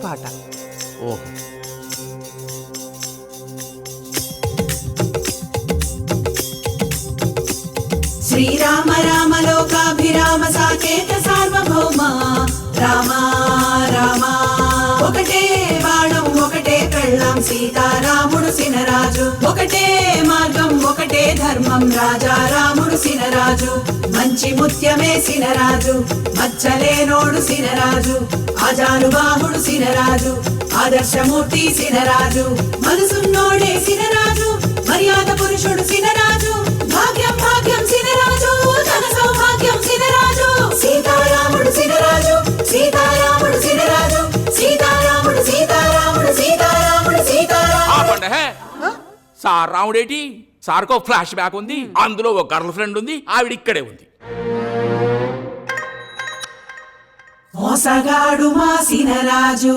పాట. ఓహో. శ్రీరామ రామ లోకాభిరామ సాకేత సార్వభౌమ రామ రామ ఒకటే బాణం ఒకటే కళ్ళం సీతారాముడు సినరాజు ఒకటే మార్గం ఒకటే ధర్మం రాజా రాముడు సినరాజు మంచి ముత్యమే సినరాజు మచ్చలేనోడు సినరాజు ఆజానుబాహుడు సినరాజు ఆదర్శమూర్తి సినరాజు మనసున్నోడే సినరాజు మర్యాద పురుషుడు సినరాజు భాగ్యం భాగ్యం సినరాజు ధన సౌభాగ్యం సినరాజు సీతారాముడు సినరాజు సీతారాముడు సినరాజు సీతారాముడు సీతారాముడు సీతారాముడు సీతారాముడు. ఆపండి హే. సార్ రాముడేటి? సార్కో ఫ్లాష్ బ్యాక్ ఉంది, అందులో ఒక గర్ల్ ఫ్రెండ్ ఉంది, ఆవిడ ఇక్కడే ఉంది. మోసగాడు మా సినరాజు